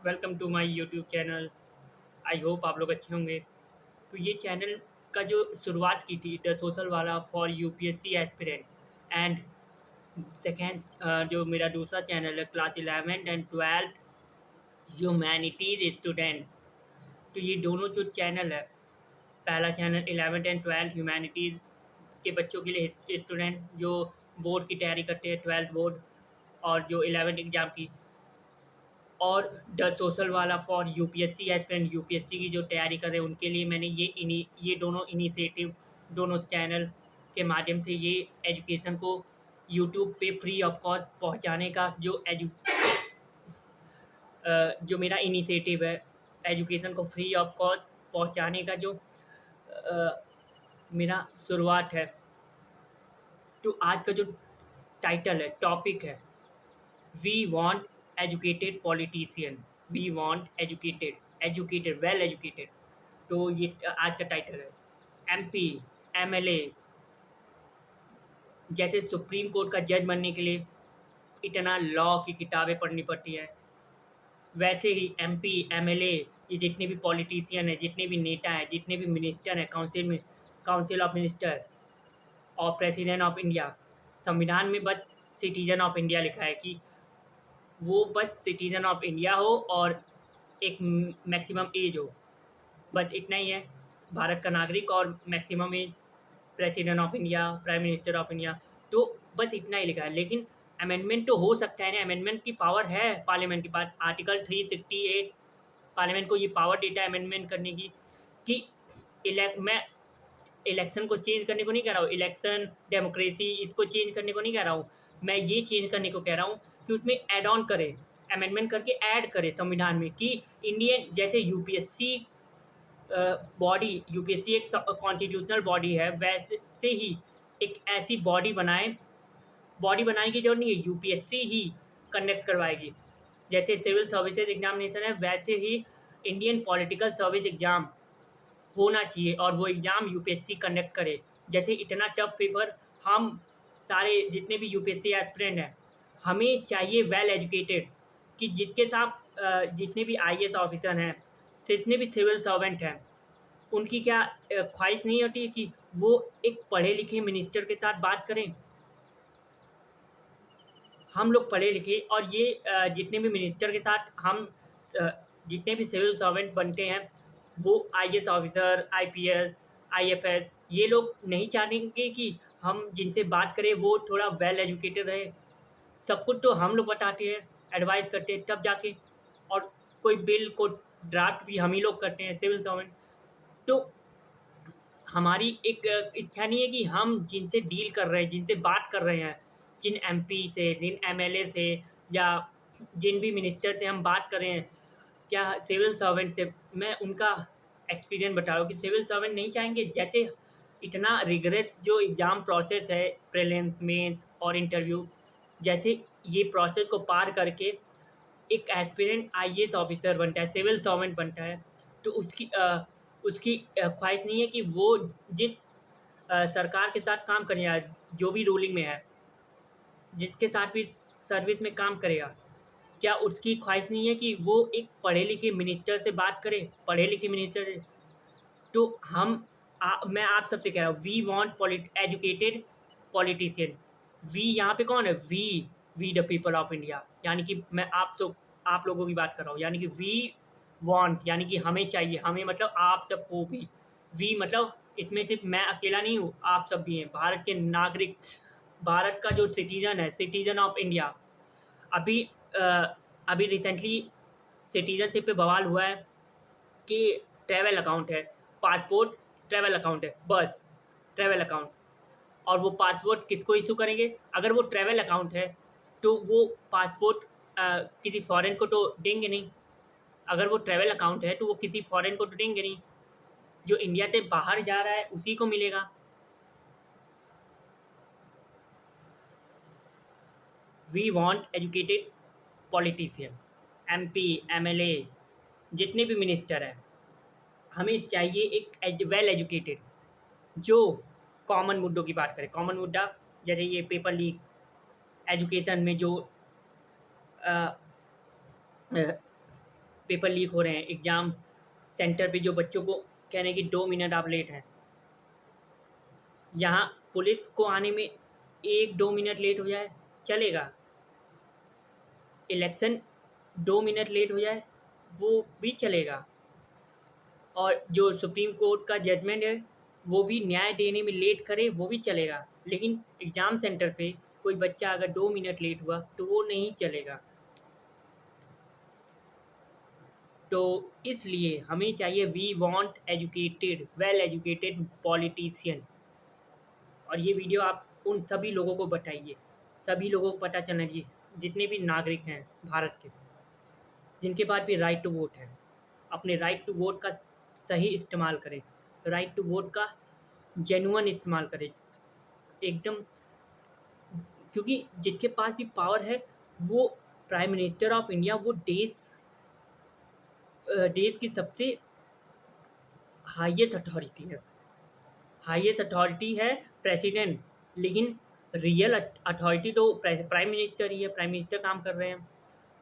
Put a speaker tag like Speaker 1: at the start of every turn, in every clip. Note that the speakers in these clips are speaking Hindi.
Speaker 1: Welcome to my YouTube channel. I hope आप लोग अच्छे होंगे। तो ये चैनल का जो शुरुआत की थी द सोशल वाला for UPSC aspirant and second जो मेरा दूसरा चैनल है क्लास 11 एंड 12 ह्यूमैनिटीज स्टूडेंट। तो ये दोनों जो चैनल है, पहला चैनल 11 एंड 12 ह्यूमैनिटीज के बच्चों के लिए स्टूडेंट जो बोर्ड की तैयारी करते हैं, 12th बोर्ड और जो 11th एग्ज़ाम की, और द सोशल वाला फॉर यूपीएससी एस्पिरेंट यूपीएससी की जो तैयारी कर रहे हैं उनके लिए मैंने ये दोनों इनिशिएटिव, दोनों चैनल के माध्यम से ये एजुकेशन को यूट्यूब पे फ्री ऑफ कॉस्ट पहुंचाने का जो मेरा इनिशिएटिव है, एजुकेशन को फ्री ऑफ कॉस्ट पहुंचाने का जो मेरा शुरुआत है। तो आज का जो टाइटल है, टॉपिक है, we want educated politician. We want educated well educated. तो ये आज का टाइटल है। एमपी, एमएलए जैसे सुप्रीम कोर्ट का जज बनने के लिए इतना लॉ की किताबें पढ़नी पड़ती है, वैसे ही एमपी, एमएलए, ये जितने भी पॉलिटिशियन हैं, जितने भी नेता हैं, जितने भी मिनिस्टर हैं, काउंसिल ऑफ मिनिस्टर और प्रेसिडेंट ऑफ इंडिया, संविधान में बस सिटीजन ऑफ इंडिया लिखा है कि वो बस सिटीजन ऑफ इंडिया हो और एक मैक्सिमम एज हो, बस इतना ही है। भारत का नागरिक और maximum age president of India, prime minister of India, तो बस इतना ही लिखा है। लेकिन अमेंडमेंट तो हो सकता है ना, अमेंडमेंट की पावर है पार्लियामेंट के पास। आर्टिकल 368 पार्लियामेंट को ये पावर देता है अमेंडमेंट करने की कि मैं इलेक्शन को चेंज करने को नहीं कह रहा हूँ, इलेक्शन डेमोक्रेसी इसको चेंज करने को नहीं कह रहा हूँ। मैं ये चेंज करने को कह रहा हूँ कि उसमें ऐड ऑन करे, अमेंडमेंट करके ऐड करे संविधान में कि इंडियन जैसे यूपीएससी बॉडी, यूपीएससी एक कॉन्स्टिट्यूशनल बॉडी है, वैसे ही एक ऐसी बॉडी बनाए। बॉडी बनाने की जरूरत नहीं है, यूपीएससी ही कंडक्ट करवाएगी। जैसे सिविल सर्विसेज एग्जामिनेशन है, वैसे ही इंडियन पॉलिटिकल सर्विस एग्जाम होना चाहिए और वो एग्ज़ाम यूपीएससी कंडक्ट करे। जैसे इतना टफ पेपर, हम सारे जितने भी यूपीएससी एस्पिरेंट हैं, हमें चाहिए वेल एजुकेटेड, कि जिसके साथ जितने भी आईएएस ऑफिसर हैं, जितने भी सिविल सर्वेंट हैं, उनकी क्या ख्वाहिश नहीं होती कि वो एक पढ़े लिखे मिनिस्टर के साथ बात करें। हम लोग पढ़े लिखे और ये जितने भी मिनिस्टर के साथ हम जितने भी सिविल सर्वेंट बनते हैं, वो आईएएस ऑफिसर, आईपीएस, आईएफएस, ये लोग नहीं चाहेंगे कि हम जिनसे बात करें वो थोड़ा वेल एजुकेटेड रहे। सब कुछ तो हम लोग बताते हैं, एडवाइस करते हैं तब जाके, और कोई बिल को ड्राफ्ट भी हम ही लोग करते हैं, सिविल सर्वेंट। तो हमारी एक इच्छा नहीं है कि हम जिनसे डील कर रहे हैं, जिनसे बात कर रहे हैं, जिन एमपी से, जिन एमएलए से, या जिन भी मिनिस्टर से हम बात कर रहे हैं, क्या सिविल सर्वेंट से, मैं उनका एक्सपीरियंस बता रहा हूँ कि सिविल सर्वेंट नहीं चाहेंगे। जैसे इतना रिगरस जो एग्ज़ाम प्रोसेस है, प्रीलिम्स, मेंस और इंटरव्यू, जैसे ये प्रोसेस को पार करके एक एस्पिरेंट आईएएस ऑफिसर बनता है, सिविल सर्वेंट बनता है, तो उसकी ख्वाहिश नहीं है कि वो जिस सरकार के साथ काम करेगा, जो भी रूलिंग में है, जिसके साथ भी सर्विस में काम करेगा, क्या उसकी ख्वाहिश नहीं है कि वो एक पढ़े लिखे मिनिस्टर से बात करे, पढ़े लिखे मिनिस्टर से। तो मैं आप सबसे कह रहा हूँ, we want educated politician. We यहाँ पे कौन है? We the people of India, यानी कि मैं आप लोगों की बात कर रहा हूँ, यानी कि वी वांट यानी कि हमें चाहिए, हमें मतलब आप सबको भी। वी मतलब इसमें सिर्फ मैं अकेला नहीं हूँ, आप सब भी हैं, भारत के नागरिक, भारत का जो सिटीजन है, सिटीजन ऑफ इंडिया। अभी अभी रिसेंटली सिटीजनशिप पे बवाल हुआ है कि ट्रैवल अकाउंट है, पासपोर्ट ट्रैवल अकाउंट है, बस ट्रैवल अकाउंट। और वो पासपोर्ट किसको इशू करेंगे? अगर वो ट्रैवल अकाउंट है तो वो पासपोर्ट किसी फॉरेन को तो देंगे नहीं। अगर वो ट्रैवल अकाउंट है तो वो किसी फॉरेन को तो देंगे नहीं, जो इंडिया से बाहर जा रहा है उसी को मिलेगा। We want educated politician, MP, MLA, जितने भी मिनिस्टर हैं, हमें चाहिए एक वेल एजुकेटेड जो कॉमन मुद्दों की बात करें। कॉमन मुद्दा जैसे ये पेपर लीक, एजुकेशन में जो पेपर लीक हो रहे हैं एग्ज़ाम सेंटर पे, जो बच्चों को कह रहे हैं कि 2 मिनट आप लेट हैं। यहाँ पुलिस को आने में 1-2 मिनट लेट हो जाए, चलेगा। इलेक्शन 2 मिनट लेट हो जाए, वो भी चलेगा। और जो सुप्रीम कोर्ट का जजमेंट है, वो भी न्याय देने में लेट करे, वो भी चलेगा। लेकिन एग्ज़ाम सेंटर पे कोई बच्चा अगर 2 मिनट लेट हुआ, तो वो नहीं चलेगा। तो इसलिए हमें चाहिए, we want educated, well educated politician. और ये वीडियो आप उन सभी लोगों को बताइए, सभी लोगों को पता चलना चाहिए, जितने भी नागरिक हैं भारत के, जिनके पास भी राइट टू वोट है, अपने राइट टू वोट का सही इस्तेमाल करें, राइट टू वोट का जेन्युइन इस्तेमाल करें एकदम। क्योंकि जिसके पास भी पावर है, वो प्राइम मिनिस्टर ऑफ इंडिया, वो देश की सबसे हाईएस्ट अथॉरिटी है। हाईएस्ट अथॉरिटी है प्रेसिडेंट, लेकिन रियल अथॉरिटी तो प्राइम मिनिस्टर ही है। प्राइम मिनिस्टर काम कर रहे हैं,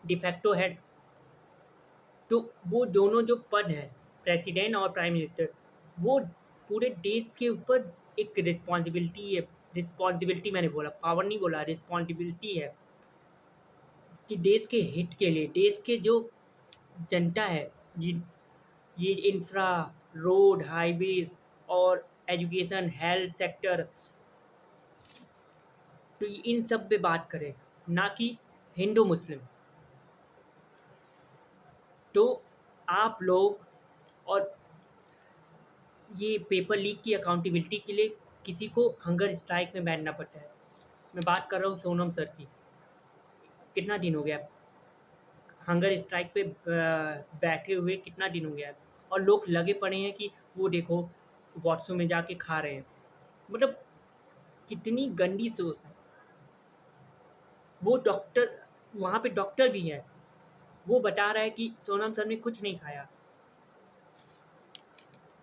Speaker 1: डिफैक्टो हेड। तो वो दोनों जो पद हैं, प्रेसिडेंट और प्राइम मिनिस्टर, वो पूरे देश के ऊपर एक रिस्पॉन्सिबिलिटी है। रिस्पॉन्सिबिलिटी मैंने बोला, पावर नहीं बोला, रिस्पॉन्सिबिलिटी है कि देश के हित के लिए, देश के जो जनता है, जिन ये इंफ्रा, रोड, हाईवेज और एजुकेशन, हेल्थ सेक्टर, तो इन सब पे बात करें, ना कि हिंदू मुस्लिम। तो आप लोग, और ये पेपर लीक की अकाउंटेबिलिटी के लिए किसी को हंगर स्ट्राइक में बैठना पड़ता है। मैं बात कर रहा हूँ सोनम सर की। कितना दिन हो गया हंगर स्ट्राइक पे बैठे हुए, कितना दिन हो गया है, और लोग लगे पड़े हैं कि वो देखो वॉशरूम में जाके खा रहे हैं। मतलब कितनी गंदी सोच है। वो डॉक्टर, वहाँ पे डॉक्टर भी है, वो बता रहा है कि सोनम सर ने कुछ नहीं खाया,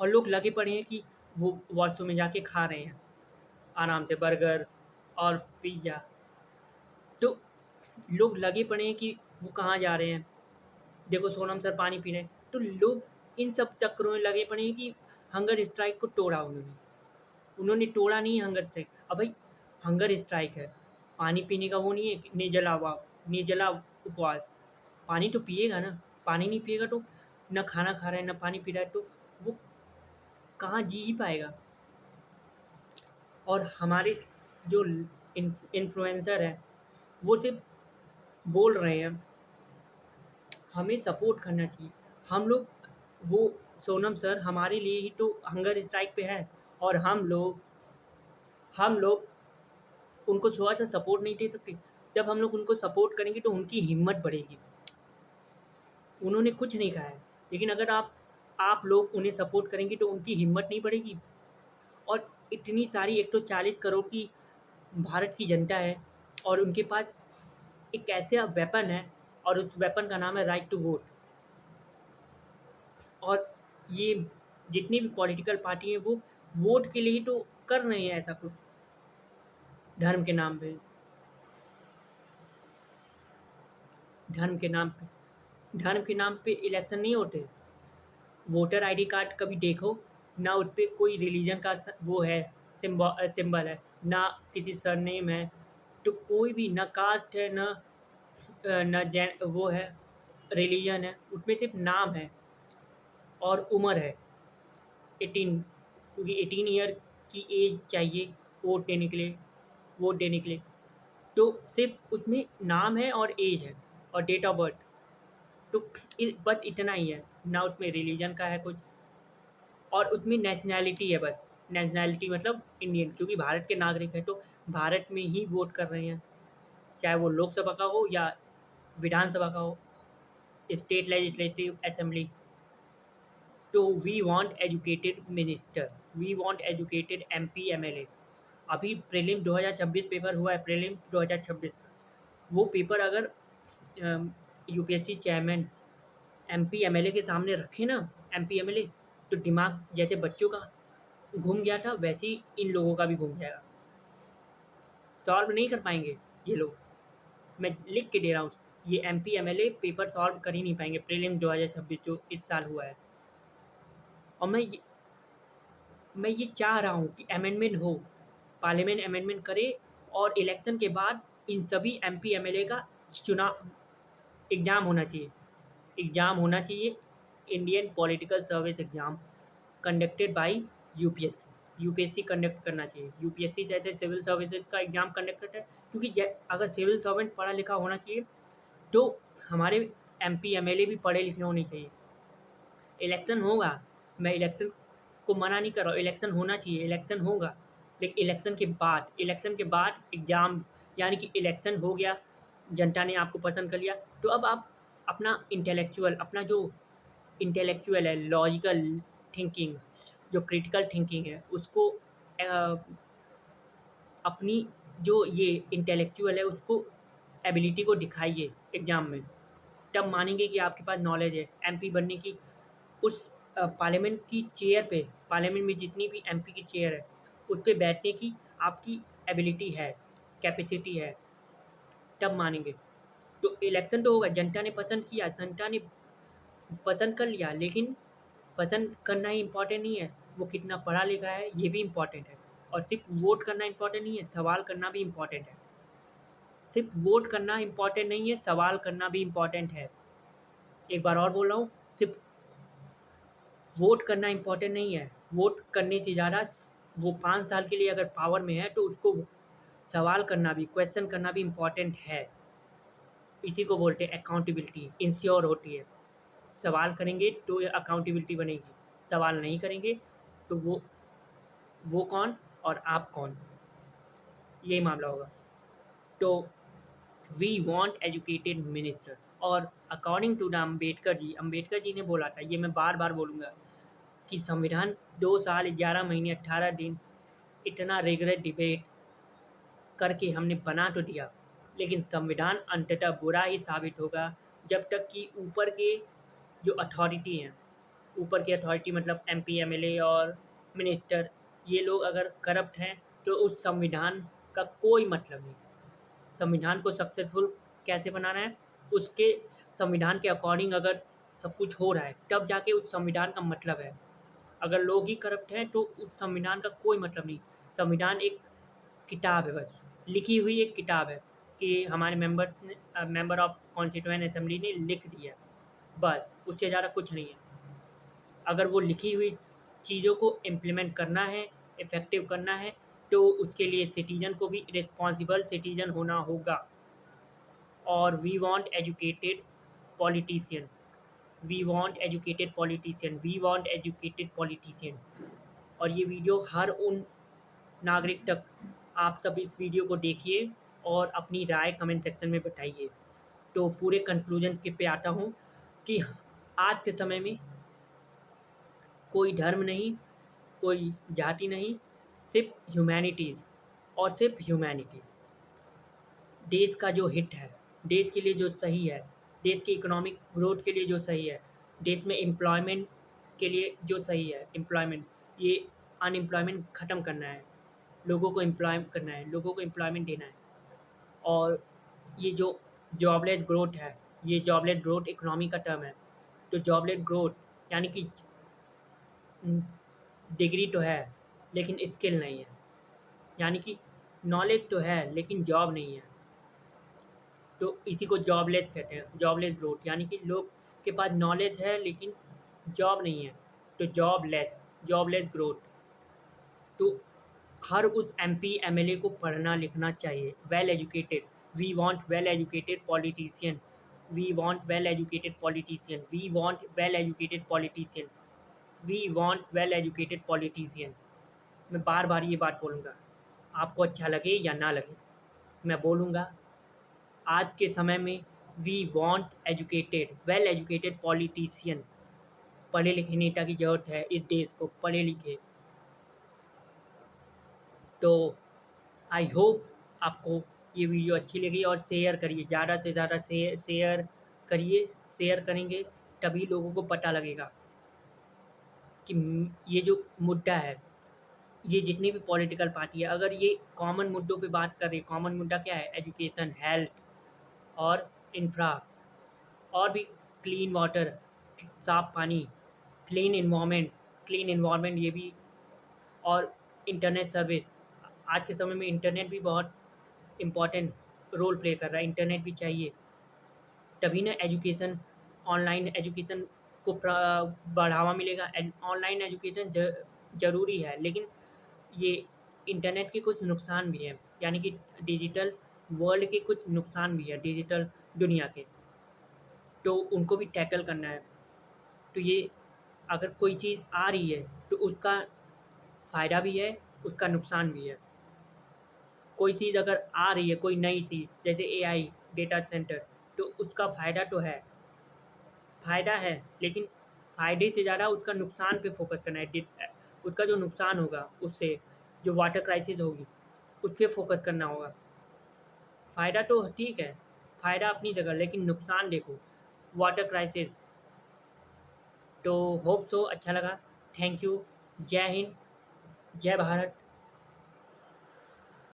Speaker 1: और लोग लगे पड़े हैं कि वो वॉशरूम में जाके खा रहे हैं आराम से बर्गर और पिज़्ज़ा। तो लोग लगे पड़े हैं कि वो कहाँ जा रहे हैं, देखो सोनम सर पानी पी रहे हैं। तो लोग इन सब चक्करों में लगे पड़े हैं कि हंगर स्ट्राइक को तोड़ा उन्होंने। उन्होंने तोड़ा नहीं हंगर स्ट्राइक। अब भाई हंगर स्ट्राइक है, पानी पीने का वो नहीं है कि निर्जला उपवास। पानी तो पिएगा ना, पानी नहीं पिएगा तो, ना खाना खा रहा है ना पानी पी रहा है, तो वो कहाँ जी ही पाएगा। और हमारे जो इन्फ्लुएंसर है, वो सिर्फ बोल रहे हैं, हमें सपोर्ट करना चाहिए। हम लोग, वो सोनम सर हमारे लिए ही तो हंगर स्ट्राइक पे हैं, और हम लोग उनको थोड़ा-सा सपोर्ट नहीं दे सकते? जब हम लोग उनको सपोर्ट करेंगे तो उनकी हिम्मत बढ़ेगी। उन्होंने कुछ नहीं कहा है, लेकिन अगर आप लोग उन्हें सपोर्ट करेंगे तो उनकी हिम्मत नहीं बढ़ेगी। और इतनी सारी, 140 करोड़ की भारत की जनता है, और उनके पास एक ऐसा वेपन है, और उस वेपन का नाम है राइट टू वोट। और ये जितनी भी पॉलिटिकल पार्टी हैं, वो वोट के लिए ही तो कर रहे हैं ऐसा कुछ, धर्म के नाम पे। धर्म के नाम पे धर्म के नाम पे इलेक्शन नहीं होते। वोटर आईडी कार्ड कभी देखो ना, उस पे कोई रिलीजन का वो है, सिंबल है, ना किसी सरनेम है। तो कोई भी ना कास्ट है, ना वो है, रिलीजन है, उसमें सिर्फ नाम है और उम्र है 18, क्योंकि 18 ईयर की एज चाहिए वोट देने के लिए। तो सिर्फ उसमें नाम है और एज है और डेट ऑफ बर्थ। तो बस इतना ही है, ना उसमें रिलीजन का है कुछ, और उसमें नेशनैलिटी है बस। नेशनैलिटी मतलब इंडियन, क्योंकि भारत के नागरिक हैं, तो भारत में ही वोट कर रहे हैं, चाहे वो लोकसभा का हो या विधानसभा का हो, स्टेट लेजिस्लेटिव असेंबली। तो we want educated minister, we want educated MP MLA. अभी प्रीलिम 2026 पेपर हुआ है, प्रीलिम 2026। वो पेपर अगर यूपीएससी चेयरमैन एमपी एमएलए के सामने रखे ना, एमपी एमएलए, तो दिमाग जैसे बच्चों का घूम गया था, वैसे ही इन लोगों का भी घूम जाएगा। सॉल्व नहीं कर पाएंगे ये लोग, मैं लिख के दे रहा हूँ। ये एमपी एमएलए पेपर सॉल्व कर ही नहीं पाएंगे प्रीलिम्स 2026 जो इस साल हुआ है। और मैं ये चाह रहा हूँ कि अमेंडमेंट हो, पार्लियामेंट अमेंडमेंट करे और इलेक्शन के बाद इन सभी एमपी एमएलए का चुनाव एग्ज़ाम होना चाहिए। एग्ज़ाम होना चाहिए, Indian political service exam conducted by UPSC. UPSC conduct करना चाहिए। यूपीएससी से ऐसे सिविल सर्विसेज का एग्ज़ाम कंडक्ट करता है, क्योंकि अगर सिविल सर्वेंट पढ़ा लिखा होना चाहिए तो हमारे एमपी एमएलए भी पढ़े लिखे होने चाहिए। इलेक्शन होगा, मैं इलेक्शन को मना नहीं कर रहा हूँ, इलेक्शन होना चाहिए, इलेक्शन होगा, लेकिन इलेक्शन के बाद एग्ज़ाम, यानी कि इलेक्शन हो गया, जनता ने आपको पसंद कर लिया, तो अब आप अपना जो इंटेलेक्चुअल है, लॉजिकल थिंकिंग, जो क्रिटिकल थिंकिंग है, उसको अपनी जो ये इंटेलेक्चुअल है उसको एबिलिटी को दिखाइए एग्ज़ाम में। तब मानेंगे कि आपके पास नॉलेज है एमपी बनने की। उस पार्लियामेंट की चेयर पे, पार्लियामेंट में जितनी भी एमपी की चेयर है उस पे बैठने की आपकी एबिलिटी है, कैपेसिटी है, तब मानेंगे। तो इलेक्शन तो होगा, जनता ने पसंद किया, जनता ने पसंद कर लिया, लेकिन पसंद करना ही इम्पोर्टेंट नहीं है, वो कितना पढ़ा लिखा है ये भी इम्पोर्टेंट है। और सिर्फ वोट करना इम्पोर्टेंट नहीं है, सवाल करना भी इम्पोर्टेंट है। सिर्फ वोट करना इम्पोर्टेंट नहीं है, सवाल करना भी इम्पोर्टेंट है। एक बार और बोल रहा हूँ, सिर्फ वोट करना इम्पोर्टेंट नहीं है, वोट करने से ज़्यादा वो 5 साल के लिए अगर पावर में है तो उसको सवाल करना भी, क्वेश्चन करना भी इम्पोर्टेंट है। इसी को बोलते हैं अकाउंटेबिलिटी, इंश्योर होती है। सवाल करेंगे तो अकाउंटेबिलिटी बनेगी, सवाल नहीं करेंगे तो वो कौन और आप कौन, यही मामला होगा। तो वी वांट एजुकेटेड मिनिस्टर। और according to the Ambedkar ji ने बोला था, ये मैं बार बार बोलूँगा, कि संविधान 2 साल 11 महीने 18 दिन इतना रिगरस डिबेट करके हमने बना तो दिया, लेकिन संविधान अंततः बुरा ही साबित होगा जब तक कि ऊपर के जो अथॉरिटी हैं, ऊपर की अथॉरिटी मतलब एमपी एमएलए और मिनिस्टर, ये लोग अगर करप्ट हैं तो उस संविधान का कोई मतलब नहीं। संविधान को सक्सेसफुल कैसे बनाना है, उसके संविधान के अकॉर्डिंग अगर सब कुछ हो रहा है तब जाके उस संविधान का मतलब है। अगर लोग ही करप्ट हैं तो उस संविधान का कोई मतलब नहीं। संविधान एक किताब है, बस लिखी हुई एक किताब है कि हमारे मेंबर ऑफ कॉन्स्टिट्यूएंट असेंबली ने लिख दिया, बस उससे ज़्यादा कुछ नहीं है। अगर वो लिखी हुई चीज़ों को इम्प्लीमेंट करना है, इफ़ेक्टिव करना है, तो उसके लिए सिटीज़न को भी रिस्पॉन्सिबल सिटीज़न होना होगा। और we want educated politician, we want educated politician, we want educated politician. और ये वीडियो हर उन नागरिक तक, आप सब इस वीडियो को देखिए और अपनी राय कमेंट सेक्शन में बताइए। तो पूरे कंक्लूजन के पे आता हूँ कि आज के समय में कोई धर्म नहीं, कोई जाति नहीं, सिर्फ ह्यूमैनिटीज़ और सिर्फ ह्यूमैनिटी। देश का जो हित है, देश के लिए जो सही है, देश की इकोनॉमिक ग्रोथ के लिए जो सही है, देश में एम्प्लॉयमेंट के लिए जो सही है, एम्प्लॉयमेंट, ये अनएम्प्लॉयमेंट ख़त्म करना है, लोगों को एम्प्लॉय करना है, लोगों को एम्प्लॉयमेंट देना है। और ये जो जॉबलेस ग्रोथ है, ये जॉबलेस ग्रोथ इकोनॉमी का टर्म है। तो जॉबलेस ग्रोथ यानी कि डिग्री तो है लेकिन स्किल नहीं है, यानी कि नॉलेज तो है लेकिन जॉब नहीं है, तो इसी को जॉबलेस कहते हैं। जॉबलेस ग्रोथ यानी कि लोग के पास नॉलेज है लेकिन जॉब नहीं है, तो जॉबलेस ग्रोथ। तो हर उस एमपी एमएलए को पढ़ना लिखना चाहिए, well educated. We want well educated politician, we want well educated politician, we want well educated politician, we want well educated politician. मैं बार बार ये बात बोलूँगा, आपको अच्छा लगे या ना लगे, मैं बोलूँगा। आज के समय में we want educated, well educated politician. पढ़े लिखे नेता की ज़रूरत है इस देश को, पढ़े लिखे। तो आई होप आपको ये वीडियो अच्छी लगी और शेयर करिए, ज़्यादा से ज़्यादा शेयर करिए। शेयर करेंगे तभी लोगों को पता लगेगा कि ये जो मुद्दा है, ये जितनी भी पॉलिटिकल पार्टी है, अगर ये कॉमन मुद्दों पे बात कर रही है, कॉमन मुद्दा क्या है? एजुकेशन, हेल्थ और इंफ्रा और भी क्लीन वाटर, साफ पानी, क्लीन एनवायरनमेंट ये भी, और इंटरनेट सर्विस। आज के समय में इंटरनेट भी बहुत इम्पोर्टेंट रोल प्ले कर रहा है, इंटरनेट भी चाहिए। तभी ना एजुकेशन, ऑनलाइन एजुकेशन को बढ़ावा मिलेगा। ऑनलाइन एजुकेशन ज़रूरी है, लेकिन ये इंटरनेट के कुछ नुकसान भी हैं, यानी कि डिजिटल वर्ल्ड के कुछ नुकसान भी है, डिजिटल दुनिया के, तो उनको भी टैकल करना है। तो ये अगर कोई चीज़ आ रही है तो उसका फ़ायदा भी है, उसका नुकसान भी है। कोई चीज़ अगर आ रही है, कोई नई चीज़ जैसे एआई, डेटा सेंटर, तो उसका फ़ायदा तो है, फ़ायदा है, लेकिन फ़ायदे से ज़्यादा उसका नुकसान पे फ़ोकस करना है। उसका जो नुकसान होगा उससे, जो वाटर क्राइसिस होगी, उस पे फ़ोकस करना होगा। फ़ायदा तो ठीक है, फ़ायदा अपनी जगह, लेकिन नुकसान देखो, वाटर क्राइसिस। तो होप सो अच्छा लगा। Thank you. जय हिंद, जय भारत।